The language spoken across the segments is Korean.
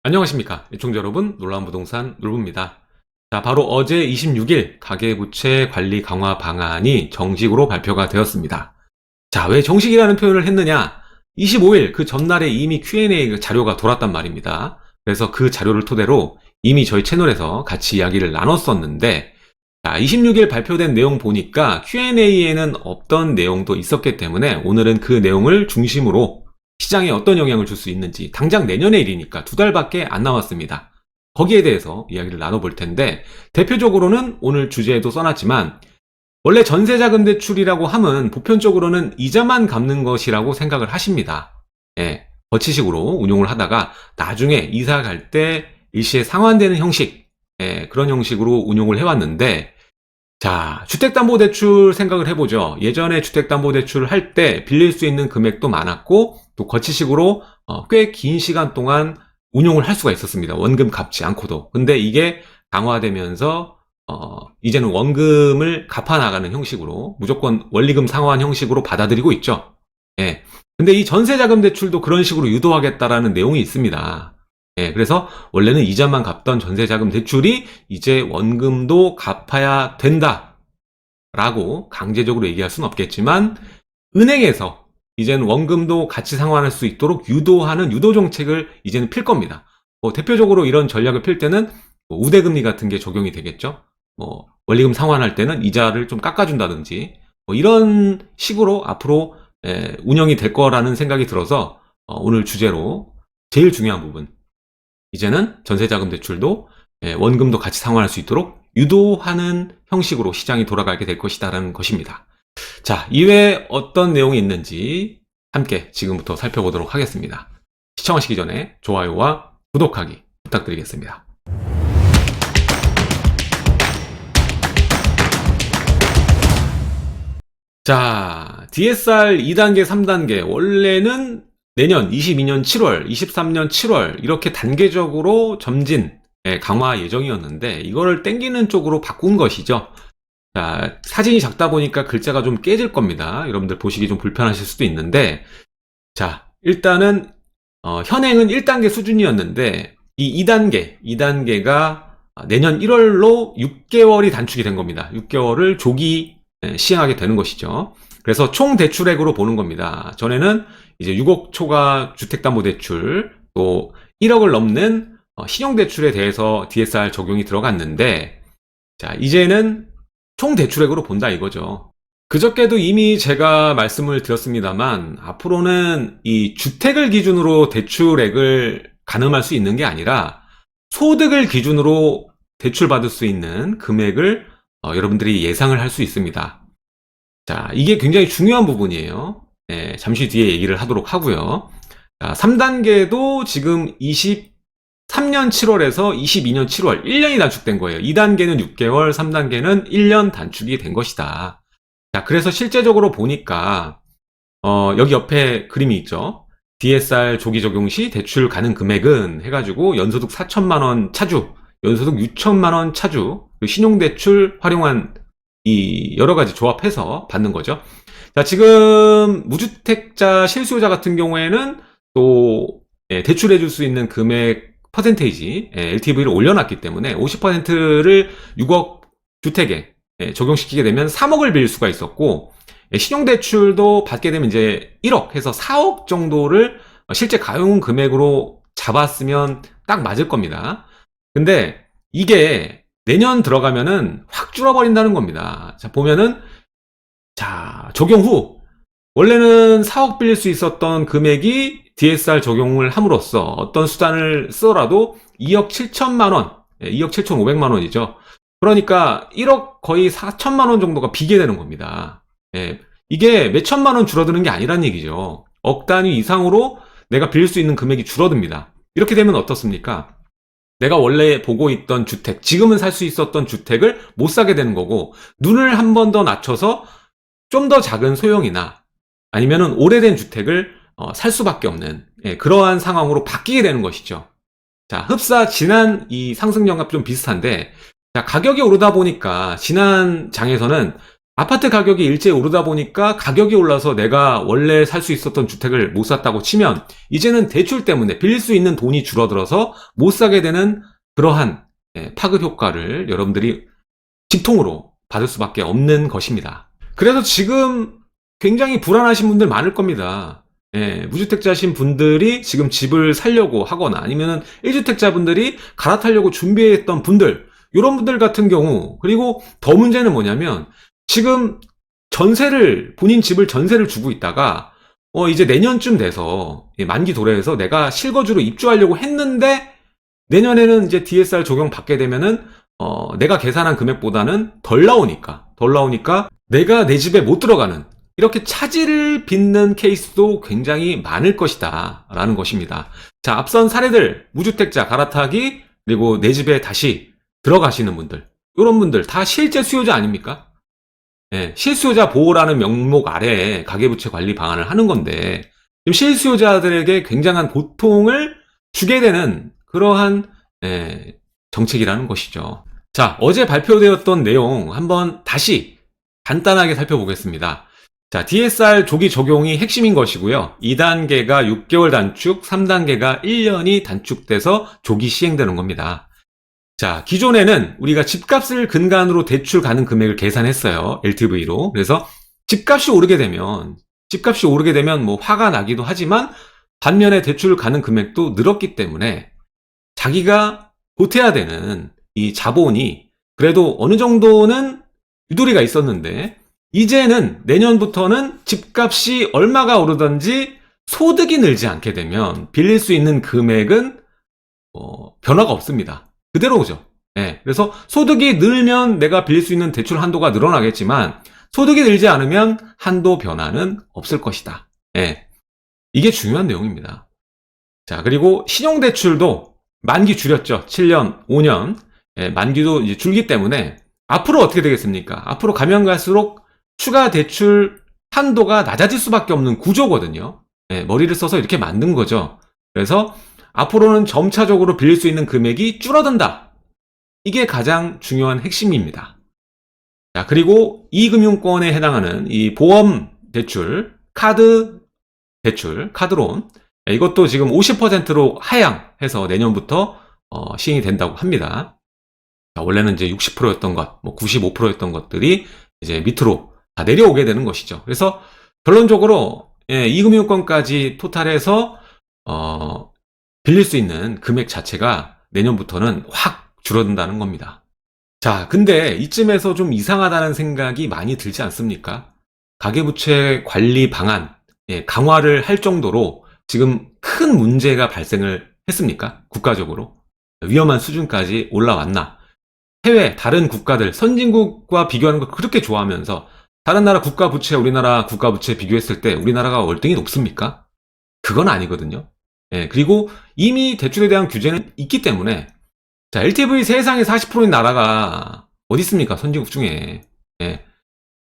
안녕하십니까 애청자 여러분, 놀라운 부동산 놀부입니다. 자, 바로 어제 26일 가계부채 관리 강화 방안이 정식으로 발표가 되었습니다. 자, 왜 정식이라는 표현을 했느냐? 25일 그 전날에 이미 Q&A 자료가 돌았단 말입니다. 그래서 그 자료를 토대로 이미 저희 채널에서 같이 이야기를 나눴었는데, 자, 26일 발표된 내용 보니까 Q&A에는 없던 내용도 있었기 때문에 오늘은 그 내용을 중심으로 시장에 어떤 영향을 줄 수 있는지, 당장 내년의 일이니까 2달밖에 안 남았습니다. 거기에 대해서 이야기를 나눠볼 텐데, 대표적으로는 오늘 주제에도 써놨지만, 원래 전세자금 대출이라고 하면 보편적으로는 이자만 갚는 것이라고 생각을 하십니다. 예, 거치식으로 운용을 하다가 나중에 이사 갈 때 일시에 상환되는 형식, 그런 형식으로 운용을 해왔는데, 자, 주택담보대출 생각을 해보죠. 예전에 주택담보대출을 할 때 빌릴 수 있는 금액도 많았고, 또 거치식으로 꽤 긴 시간 동안 운용을 할 수가 있었습니다. 원금 갚지 않고도. 근데 이게 강화되면서 이제는 원금을 갚아나가는 형식으로, 무조건 원리금 상환 형식으로 받아들이고 있죠. 예. 근데 이 전세자금 대출도 그런 식으로 유도하겠다라는 내용이 있습니다. 예, 그래서 원래는 이자만 갚던 전세자금 대출이 이제 원금도 갚아야 된다 라고 강제적으로 얘기할 수는 없겠지만, 은행에서 이제는 원금도 같이 상환할 수 있도록 유도하는 유도 정책을 이제는 필 겁니다. 대표적으로 이런 전략을 필 때는 우대금리 같은 게 적용이 되겠죠. 원리금 상환할 때는 이자를 좀 깎아준다든지, 이런 식으로 앞으로 운영이 될 거라는 생각이 들어서 오늘 주제로 제일 중요한 부분, 이제는 전세자금 대출도 원금도 같이 상환할 수 있도록 유도하는 형식으로 시장이 돌아가게 될 것이다라는 것입니다. 자, 이외에 어떤 내용이 있는지 함께 지금부터 살펴보도록 하겠습니다. 시청하시기 전에 좋아요와 구독하기 부탁드리겠습니다. 자, DSR 2단계, 3단계, 원래는 내년 22년 7월, 23년 7월 이렇게 단계적으로 점진 강화 예정이었는데, 이거를 땡기는 쪽으로 바꾼 것이죠. 자, 사진이 작다 보니까 글자가 좀 깨질 겁니다. 여러분들 보시기 좀 불편하실 수도 있는데, 자, 일단은 현행은 1단계 수준이었는데 이 2단계가 내년 1월로 6개월이 단축이 된 겁니다. 6개월을 조기 시행하게 되는 것이죠. 그래서 총 대출액으로 보는 겁니다. 전에는 이제 6억 초과 주택담보대출, 또 1억을 넘는 신용대출에 대해서 DSR 적용이 들어갔는데, 자, 이제는 총 대출액으로 본다 이거죠. 그저께도 이미 제가 말씀을 드렸습니다만, 앞으로는 이 주택을 기준으로 대출액을 가늠할 수 있는 게 아니라 소득을 기준으로 대출받을 수 있는 금액을 여러분들이 예상을 할 수 있습니다. 자, 이게 굉장히 중요한 부분이에요. 잠시 뒤에 얘기를 하도록 하고요. 자, 3단계도 지금 23년 7월에서 22년 7월 1년이 단축된 거예요. 2단계는 6개월, 3단계는 1년 단축이 된 것이다. 자, 그래서 실제적으로 보니까 여기 옆에 그림이 있죠. DSR 조기 적용 시 대출 가능 금액은 해가지고 연소득 4천만 원 차주, 연소득 6천만 원 차주, 신용대출 활용한 이 여러 가지 조합해서 받는 거죠. 자, 지금 무주택자 실수요자 같은 경우에는 또 대출해 줄 수 있는 금액 퍼센테이지, LTV를 올려놨기 때문에 50%를 6억 주택에 적용시키게 되면 3억을 빌릴 수가 있었고, 신용대출도 받게 되면 이제 1억 해서 4억 정도를 실제 가용 금액으로 잡았으면 딱 맞을 겁니다. 근데 이게 내년 들어가면은 확 줄어버린다는 겁니다. 자, 보면은, 자, 적용 후 원래는 4억 빌릴 수 있었던 금액이 DSR 적용을 함으로써 어떤 수단을 쓰더라도 2억 7천만 원, 2억 7천5백만 원이죠. 그러니까 1억 거의 4천만 원 정도가 비게 되는 겁니다. 이게 몇 천만 원 줄어드는 게 아니란 얘기죠. 억 단위 이상으로 내가 빌릴 수 있는 금액이 줄어듭니다. 이렇게 되면 어떻습니까? 내가 원래 보고 있던 주택, 지금은 살 수 있었던 주택을 못 사게 되는 거고, 눈을 한 번 더 낮춰서 좀 더 작은 소형이나 아니면은 오래된 주택을 살 수밖에 없는 그러한 상황으로 바뀌게 되는 것이죠. 자, 흡사 지난 이 상승연과 좀 비슷한데, 자, 가격이 오르다 보니까 지난 장에서는 아파트 가격이 일제히 오르다 보니까 가격이 올라서 내가 원래 살 수 있었던 주택을 못 샀다고 치면 이제는 대출 때문에 빌릴 수 있는 돈이 줄어들어서 못 사게 되는 그러한 파급 효과를 여러분들이 직통으로 받을 수밖에 없는 것입니다. 그래서 지금 굉장히 불안하신 분들 많을 겁니다. 무주택자신 분들이 지금 집을 살려고 하거나 아니면 1주택자분들이 갈아타려고 준비했던 분들, 이런 분들 같은 경우, 그리고 더 문제는 뭐냐면 지금 본인 집을 전세를 주고 있다가 이제 내년쯤 돼서 만기 도래해서 내가 실거주로 입주하려고 했는데 내년에는 이제 DSR 적용 받게 되면은 내가 계산한 금액보다는 덜 나오니까 내가 내 집에 못 들어가는 이렇게 차질을 빚는 케이스도 굉장히 많을 것이다 라는 것입니다. 자, 앞선 사례들, 무주택자 갈아타기, 그리고 내 집에 다시 들어가시는 분들, 이런 분들 다 실제 수요자 아닙니까? 실수요자 보호라는 명목 아래에 가계부채 관리 방안을 하는 건데 지금 실수요자들에게 굉장한 고통을 주게 되는 그러한 정책이라는 것이죠. 자, 어제 발표되었던 내용 한번 다시 간단하게 살펴보겠습니다. 자, DSR 조기 적용이 핵심인 것이고요. 2단계가 6개월 단축, 3단계가 1년이 단축돼서 조기 시행되는 겁니다. 자, 기존에는 우리가 집값을 근간으로 대출 가능 금액을 계산했어요. LTV로. 그래서 집값이 오르게 되면 뭐 화가 나기도 하지만 반면에 대출 가능 금액도 늘었기 때문에 자기가 보태야 되는 이 자본이 그래도 어느 정도는 유도리가 있었는데 이제는 내년부터는 집값이 얼마가 오르든지 소득이 늘지 않게 되면 빌릴 수 있는 금액은 변화가 없습니다. 그대로죠. 그래서 소득이 늘면 내가 빌릴 수 있는 대출 한도가 늘어나겠지만 소득이 늘지 않으면 한도 변화는 없을 것이다. 이게 중요한 내용입니다. 자, 그리고 신용대출도 만기 줄였죠. 7년, 5년. 만기도 이제 줄기 때문에 앞으로 어떻게 되겠습니까? 앞으로 가면 갈수록 추가 대출 한도가 낮아질 수밖에 없는 구조거든요. 머리를 써서 이렇게 만든 거죠. 그래서 앞으로는 점차적으로 빌릴 수 있는 금액이 줄어든다. 이게 가장 중요한 핵심입니다. 자, 그리고 이 금융권에 해당하는 이 보험 대출, 카드 대출, 카드론, 이것도 지금 50%로 하향해서 내년부터 시행이 된다고 합니다. 자, 원래는 이제 60%였던 것, 95%였던 것들이 이제 밑으로 다 내려오게 되는 것이죠. 그래서 결론적으로 이 금융권까지 토탈해서 빌릴 수 있는 금액 자체가 내년부터는 확 줄어든다는 겁니다. 자, 근데 이쯤에서 좀 이상하다는 생각이 많이 들지 않습니까? 가계부채 관리 방안 강화를 할 정도로 지금 큰 문제가 발생을 했습니까? 국가적으로 위험한 수준까지 올라왔나? 해외 다른 국가들 선진국과 비교하는 걸 그렇게 좋아하면서 다른 나라 국가 부채 우리나라 국가 부채 비교했을 때 우리나라가 월등히 높습니까? 그건 아니거든요. 그리고 이미 대출에 대한 규제는 있기 때문에 자, LTV 세상에 40%인 나라가 어디 있습니까? 선진국 중에.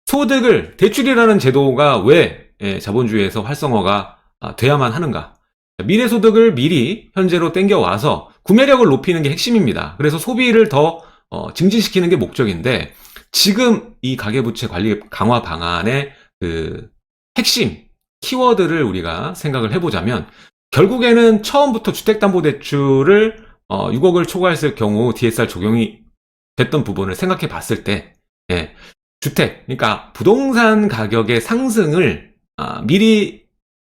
소득을 대출이라는 제도가 왜 자본주의에서 활성화가 돼야만 하는가? 미래소득을 미리 현재로 땡겨와서 구매력을 높이는 게 핵심입니다. 그래서 소비를 더 증진시키는 게 목적인데 지금 이 가계부채 관리 강화 방안의 그 핵심 키워드를 우리가 생각을 해보자면 결국에는 처음부터 주택담보대출을 6억을 초과했을 경우 DSR 적용이 됐던 부분을 생각해 봤을 때 주택, 그러니까 부동산 가격의 상승을 미리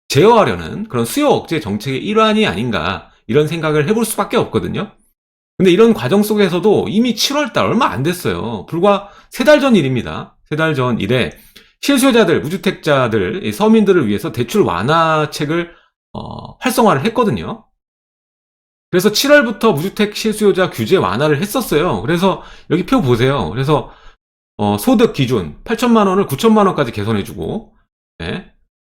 제어하려는 그런 수요 억제 정책의 일환이 아닌가 이런 생각을 해볼 수밖에 없거든요. 근데 이런 과정 속에서도 이미 7월달 얼마 안 됐어요. 불과 3달 전 일입니다. 3달 전 일에 실수요자들, 무주택자들, 서민들을 위해서 대출 완화책을 활성화를 했거든요. 그래서 7월부터 무주택 실수요자 규제 완화를 했었어요. 그래서 여기 표 보세요. 그래서 소득 기준 8천만 원을 9천만 원까지 개선해주고,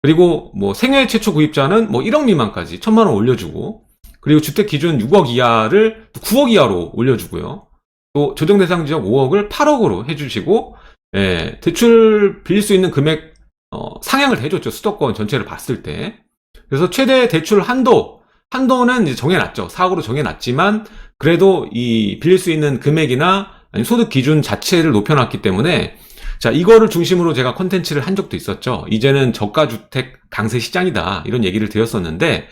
그리고 뭐 생애 최초 구입자는 뭐 1억 미만까지 1천만 원 올려주고, 그리고 주택 기준 6억 이하를 9억 이하로 올려주고요. 또 조정 대상 지역 5억을 8억으로 해주시고, 대출 빌릴 수 있는 금액 상향을 해줬죠. 수도권 전체를 봤을 때. 그래서 최대 대출 한도는 이제 정해놨죠. 4억으로 정해놨지만 그래도 이 빌릴 수 있는 금액이나 아니 소득 기준 자체를 높여놨기 때문에 자, 이거를 중심으로 제가 콘텐츠를 한 적도 있었죠. 이제는 저가주택 강세 시장이다. 이런 얘기를 드렸었는데,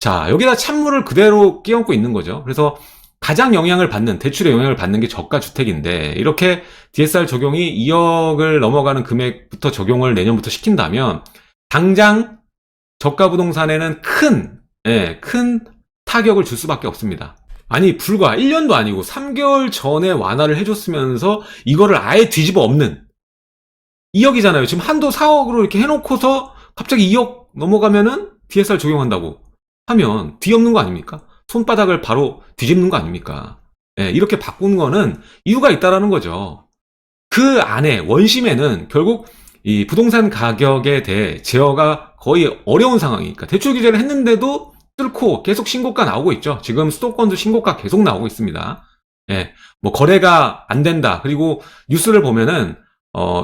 자, 여기다 찬물을 그대로 끼얹고 있는 거죠. 그래서 가장 영향을 받는, 대출의 영향을 받는 게 저가주택인데, 이렇게 DSR 적용이 2억을 넘어가는 금액부터 적용을 내년부터 시킨다면, 당장 저가 부동산에는 큰 타격을 줄 수밖에 없습니다. 아니, 불과 1년도 아니고 3개월 전에 완화를 해줬으면서 이거를 아예 뒤집어 엎는 2억이잖아요. 지금 한도 4억으로 이렇게 해놓고서 갑자기 2억 넘어가면은 DSR 적용한다고 하면 뒤엎는 거 아닙니까? 손바닥을 바로 뒤집는 거 아닙니까? 예, 이렇게 바꾼 거는 이유가 있다라는 거죠. 그 안에 원심에는 결국 이 부동산 가격에 대해 제어가 거의 어려운 상황이니까 대출 규제를 했는데도 뚫고 계속 신고가 나오고 있죠. 지금 수도권도 신고가 계속 나오고 있습니다. 예, 뭐 거래가 안 된다. 그리고 뉴스를 보면은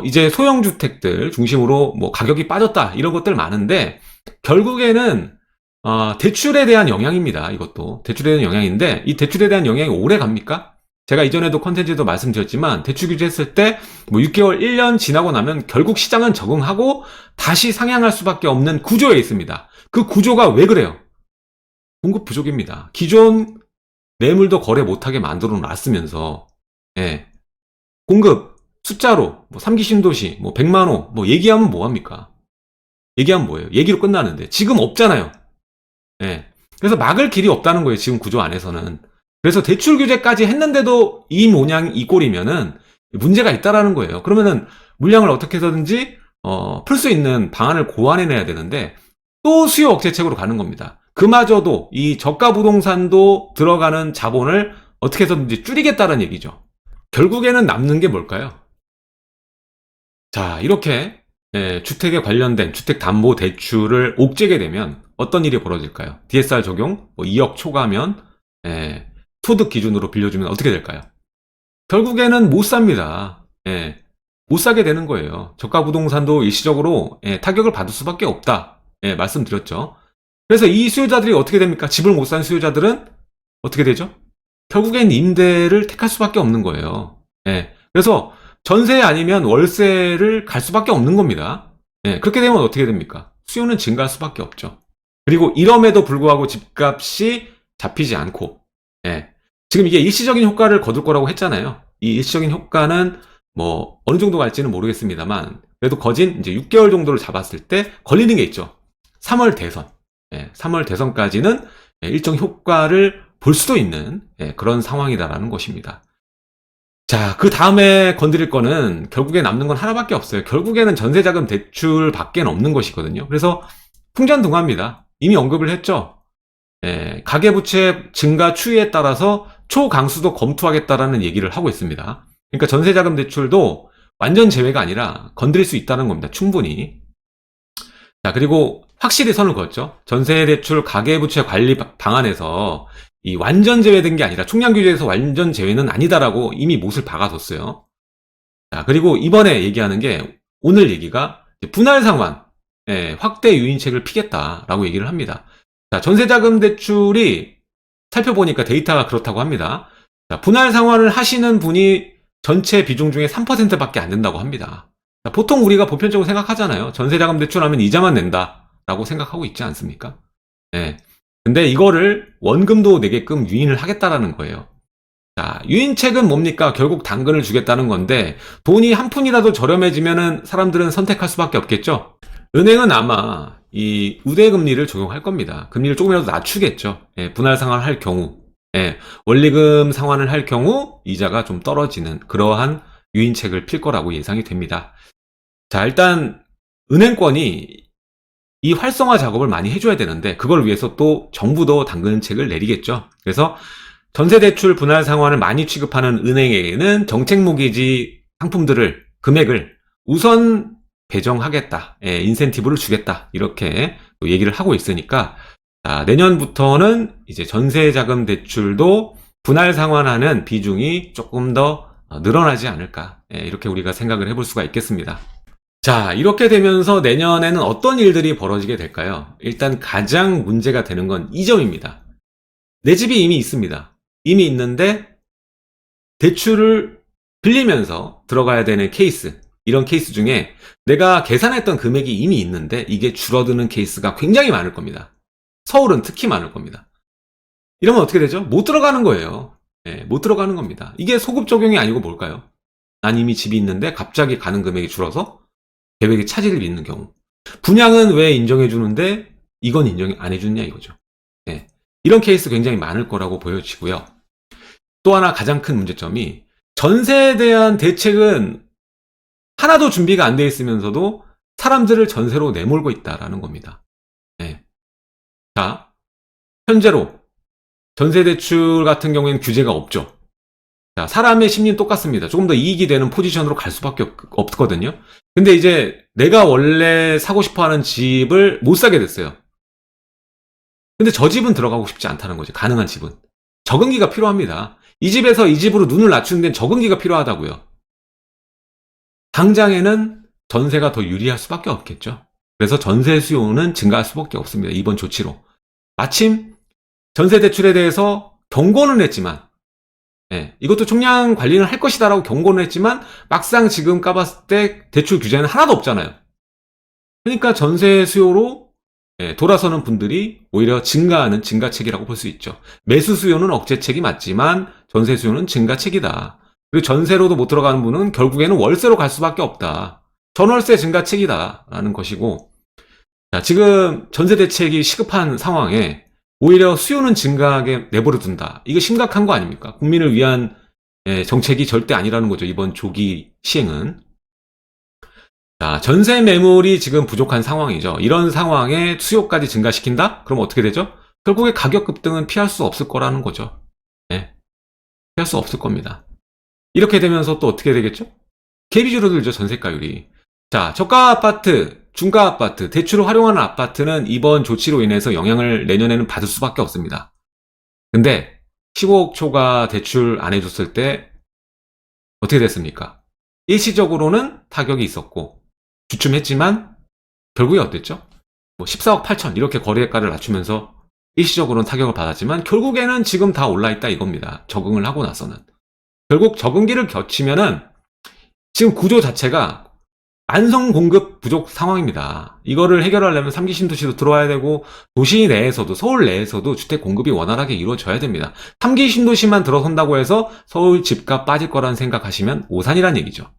이제 소형주택들 중심으로 뭐 가격이 빠졌다 이런 것들 많은데 결국에는 대출에 대한 영향입니다. 이것도 대출에 대한 영향인데 이 대출에 대한 영향이 오래 갑니까? 제가 이전에도 컨텐츠에도 말씀드렸지만 대출 규제했을 때 뭐 6개월, 1년 지나고 나면 결국 시장은 적응하고 다시 상향할 수밖에 없는 구조에 있습니다. 그 구조가 왜 그래요? 공급 부족입니다. 기존 매물도 거래 못하게 만들어 놨으면서 예, 공급 숫자로 뭐 3기 신도시 뭐 100만 호 뭐 얘기하면 뭐합니까? 얘기하면 뭐예요? 얘기로 끝나는데 지금 없잖아요. 예. 그래서 막을 길이 없다는 거예요. 지금 구조 안에서는. 그래서 대출 규제까지 했는데도 이 모양 이 꼴이면은 문제가 있다라는 거예요. 그러면은 물량을 어떻게 해서든지 풀 수 있는 방안을 고안해내야 되는데 또 수요 억제책으로 가는 겁니다. 그마저도 이 저가 부동산도 들어가는 자본을 어떻게 해서든지 줄이겠다는 얘기죠. 결국에는 남는 게 뭘까요? 자, 이렇게 주택에 관련된 주택담보대출을 옥죄게 되면 어떤 일이 벌어질까요? DSR 적용 2억 초과면 소득 기준으로 빌려주면 어떻게 될까요? 결국에는 못 삽니다. 못 사게 되는 거예요. 저가 부동산도 일시적으로 타격을 받을 수밖에 없다. 말씀드렸죠. 그래서 이 수요자들이 어떻게 됩니까? 집을 못 산 수요자들은 어떻게 되죠? 결국엔 임대를 택할 수밖에 없는 거예요. 그래서 전세 아니면 월세를 갈 수밖에 없는 겁니다. 그렇게 되면 어떻게 됩니까? 수요는 증가할 수밖에 없죠. 그리고 이럼에도 불구하고 집값이 잡히지 않고, 지금 이게 일시적인 효과를 거둘 거라고 했잖아요. 이 일시적인 효과는 뭐 어느 정도 갈지는 모르겠습니다만, 그래도 거진 이제 6개월 정도를 잡았을 때 걸리는 게 있죠. 3월 대선. 3월 대선까지는 일정 효과를 볼 수도 있는 그런 상황이다라는 것입니다. 자, 그 다음에 건드릴 거는 결국에 남는 건 하나밖에 없어요. 결국에는 전세자금 대출 밖에 없는 것이거든요. 그래서 풍전등화입니다. 이미 언급을 했죠. 가계부채 증가 추이에 따라서 초강수도 검토하겠다라는 얘기를 하고 있습니다. 그러니까 전세자금 대출도 완전 제외가 아니라 건드릴 수 있다는 겁니다. 충분히. 자, 그리고 확실히 선을 그었죠. 전세대출 가계부채 관리 방안에서 이 완전 제외된 게 아니라 총량 규제에서 완전 제외는 아니다라고 이미 못을 박아뒀어요. 자, 그리고 이번에 얘기하는 게 오늘 얘기가 분할 상환 확대 유인책을 피겠다라고 얘기를 합니다. 자, 전세자금 대출이 살펴보니까 데이터가 그렇다고 합니다. 자, 분할 상환을 하시는 분이 전체 비중 중에 3%밖에 안 된다고 합니다. 자, 보통 우리가 보편적으로 생각하잖아요. 전세자금 대출하면 이자만 낸다라고 생각하고 있지 않습니까? 근데 이거를 원금도 내게끔 유인을 하겠다라는 거예요. 자, 유인책은 뭡니까? 결국 당근을 주겠다는 건데 돈이 한 푼이라도 저렴해지면은 사람들은 선택할 수밖에 없겠죠. 은행은 아마 이 우대금리를 적용할 겁니다. 금리를 조금이라도 낮추겠죠. 분할 상환을 할 경우, 원리금 상환을 할 경우 이자가 좀 떨어지는 그러한 유인책을 필 거라고 예상이 됩니다. 자, 일단 은행권이 이 활성화 작업을 많이 해줘야 되는데 그걸 위해서 또 정부도 당근책을 내리겠죠. 그래서 전세대출 분할 상환을 많이 취급하는 은행에게는 정책모기지 상품들을 금액을 우선 배정하겠다, 인센티브를 주겠다 이렇게 또 얘기를 하고 있으니까 내년부터는 이제 전세자금 대출도 분할 상환하는 비중이 조금 더 늘어나지 않을까 이렇게 우리가 생각을 해볼 수가 있겠습니다. 자, 이렇게 되면서 내년에는 어떤 일들이 벌어지게 될까요? 일단 가장 문제가 되는 건 이 점입니다. 내 집이 이미 있습니다. 이미 있는데 대출을 빌리면서 들어가야 되는 케이스. 이런 케이스 중에 내가 계산했던 금액이 이미 있는데 이게 줄어드는 케이스가 굉장히 많을 겁니다. 서울은 특히 많을 겁니다. 이러면 어떻게 되죠? 못 들어가는 거예요. 못 들어가는 겁니다. 이게 소급 적용이 아니고 뭘까요? 난 이미 집이 있는데 갑자기 가는 금액이 줄어서 계획에 차질이 있는 경우. 분양은 왜 인정해 주는데 이건 인정 안 해주냐 이거죠. 이런 케이스 굉장히 많을 거라고 보여지고요. 또 하나 가장 큰 문제점이 전세에 대한 대책은 하나도 준비가 안 돼 있으면서도 사람들을 전세로 내몰고 있다라는 겁니다. 자, 현재로 전세대출 같은 경우에는 규제가 없죠. 자, 사람의 심리는 똑같습니다. 조금 더 이익이 되는 포지션으로 갈 수밖에 없거든요. 근데 이제 내가 원래 사고 싶어 하는 집을 못 사게 됐어요. 근데 저 집은 들어가고 싶지 않다는 거죠. 가능한 집은. 적응기가 필요합니다. 이 집에서 이 집으로 눈을 낮추는 데는 적응기가 필요하다고요. 당장에는 전세가 더 유리할 수밖에 없겠죠. 그래서 전세 수요는 증가할 수밖에 없습니다. 이번 조치로. 마침 전세 대출에 대해서 경고는 했지만 이것도 총량 관리는 할 것이다라고 경고는 했지만 막상 지금 까봤을 때 대출 규제는 하나도 없잖아요. 그러니까 전세 수요로 돌아서는 분들이 오히려 증가하는 증가책이라고 볼 수 있죠. 매수 수요는 억제책이 맞지만 전세 수요는 증가책이다. 그리고 전세로도 못 들어가는 분은 결국에는 월세로 갈 수밖에 없다. 전월세 증가책이다 라는 것이고, 자, 지금 전세 대책이 시급한 상황에 오히려 수요는 증가하게 내버려 둔다. 이거 심각한 거 아닙니까? 국민을 위한 정책이 절대 아니라는 거죠. 이번 조기 시행은. 자, 전세 매물이 지금 부족한 상황이죠. 이런 상황에 수요까지 증가시킨다? 그럼 어떻게 되죠? 결국에 가격 급등은 피할 수 없을 거라는 거죠. 피할 수 없을 겁니다. 이렇게 되면서 또 어떻게 되겠죠? 갭이 줄어들죠, 전세가율이. 자, 저가 아파트, 중가 아파트, 대출을 활용하는 아파트는 이번 조치로 인해서 영향을 내년에는 받을 수밖에 없습니다. 근데 15억 초과 대출 안 해줬을 때 어떻게 됐습니까? 일시적으로는 타격이 있었고 주춤했지만 결국에 어땠죠? 뭐 14억 8천 이렇게 거래가를 낮추면서 일시적으로는 타격을 받았지만 결국에는 지금 다 올라있다 이겁니다. 적응을 하고 나서는. 결국 적응기를 겹치면은 지금 구조 자체가 안성 공급 부족 상황입니다. 이거를 해결하려면 3기 신도시도 들어와야 되고 도시 내에서도 서울 내에서도 주택 공급이 원활하게 이루어져야 됩니다. 3기 신도시만 들어선다고 해서 서울 집값 빠질 거라는 생각하시면 오산이란 얘기죠.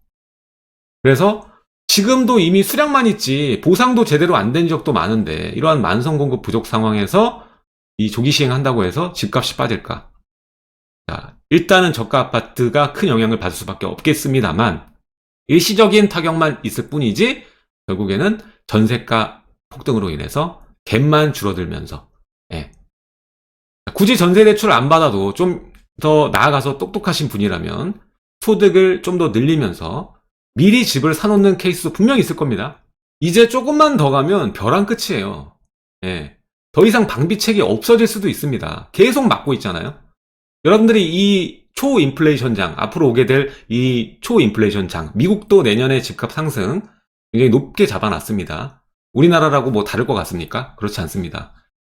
그래서 지금도 이미 수량만 있지 보상도 제대로 안 된 적도 많은데 이러한 만성 공급 부족 상황에서 이 조기 시행한다고 해서 집값이 빠질까? 자, 일단은 저가 아파트가 큰 영향을 받을 수밖에 없겠습니다만 일시적인 타격만 있을 뿐이지 결국에는 전세가 폭등으로 인해서 갭만 줄어들면서 굳이 전세 대출을 안 받아도 좀 더 나아가서 똑똑하신 분이라면 소득을 좀 더 늘리면서 미리 집을 사놓는 케이스도 분명히 있을 겁니다. 이제 조금만 더 가면 벼랑 끝이에요. 더 이상 방비책이 없어질 수도 있습니다. 계속 막고 있잖아요. 여러분들이 이 초인플레이션 장, 앞으로 오게 될 이 초인플레이션 장, 미국도 내년에 집값 상승 굉장히 높게 잡아놨습니다. 우리나라라고 뭐 다를 것 같습니까? 그렇지 않습니다.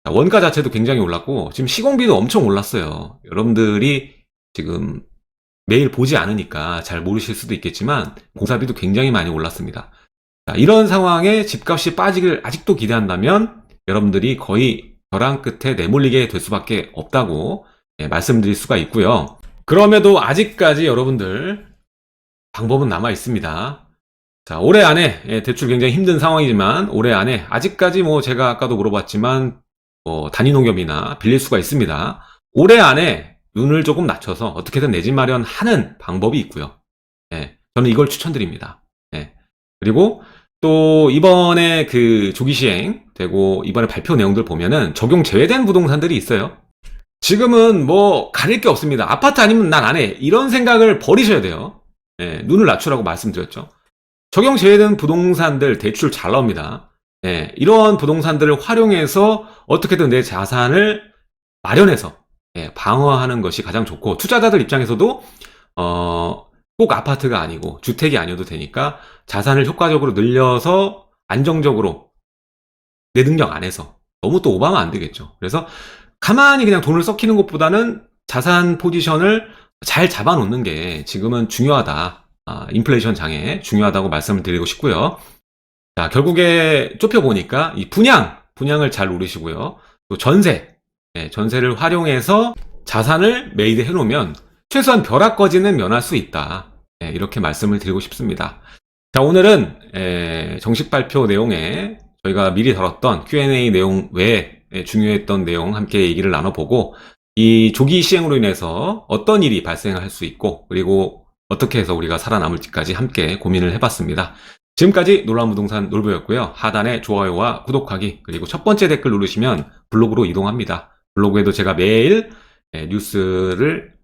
원가 자체도 굉장히 올랐고 지금 시공비도 엄청 올랐어요. 여러분들이 지금 매일 보지 않으니까 잘 모르실 수도 있겠지만 공사비도 굉장히 많이 올랐습니다. 자, 이런 상황에 집값이 빠지길 아직도 기대한다면 여러분들이 거의 벼랑 끝에 내몰리게 될 수밖에 없다고 말씀드릴 수가 있고요. 그럼에도 아직까지 여러분들 방법은 남아 있습니다. 자, 올해 안에 대출 굉장히 힘든 상황이지만 올해 안에 아직까지 뭐 제가 아까도 물어봤지만 단위농협이나 빌릴 수가 있습니다. 올해 안에 눈을 조금 낮춰서 어떻게든 내 집 마련하는 방법이 있고요. 저는 이걸 추천드립니다. 그리고 또 이번에 그 조기 시행 되고 이번에 발표 내용들 보면은 적용 제외된 부동산들이 있어요. 지금은 뭐 가릴 게 없습니다. 아파트 아니면 난 안 해. 이런 생각을 버리셔야 돼요. 눈을 낮추라고 말씀드렸죠. 적용 제외된 부동산들 대출 잘 나옵니다. 이러한 부동산들을 활용해서 어떻게든 내 자산을 마련해서 방어하는 것이 가장 좋고 투자자들 입장에서도 꼭 아파트가 아니고 주택이 아니어도 되니까 자산을 효과적으로 늘려서 안정적으로 내 능력 안에서 너무 또 오버하면 안 되겠죠. 그래서 가만히 그냥 돈을 썩히는 것보다는 자산 포지션을 잘 잡아놓는 게 지금은 중요하다. 인플레이션 장애 중요하다고 말씀을 드리고 싶고요. 자, 결국에 좁혀보니까 이 분양을 잘 노리시고요. 또 전세를 활용해서 자산을 매입해 놓으면 최소한 벼락거지는 면할 수 있다. 이렇게 말씀을 드리고 싶습니다. 자, 오늘은 정식 발표 내용에 저희가 미리 다뤘던 Q&A 내용 외에 중요했던 내용 함께 얘기를 나눠보고, 이 조기 시행으로 인해서 어떤 일이 발생할 수 있고, 그리고 어떻게 해서 우리가 살아남을지까지 함께 고민을 해봤습니다. 지금까지 놀라운 부동산 놀부였고요. 하단에 좋아요와 구독하기, 그리고 첫 번째 댓글 누르시면 블로그로 이동합니다. 블로그에도 제가 매일 뉴스를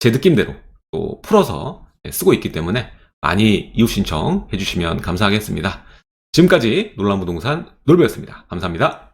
제 느낌대로 또 풀어서 쓰고 있기 때문에 많이 이웃 신청 해주시면 감사하겠습니다. 지금까지 놀라운 부동산 놀부였습니다. 감사합니다.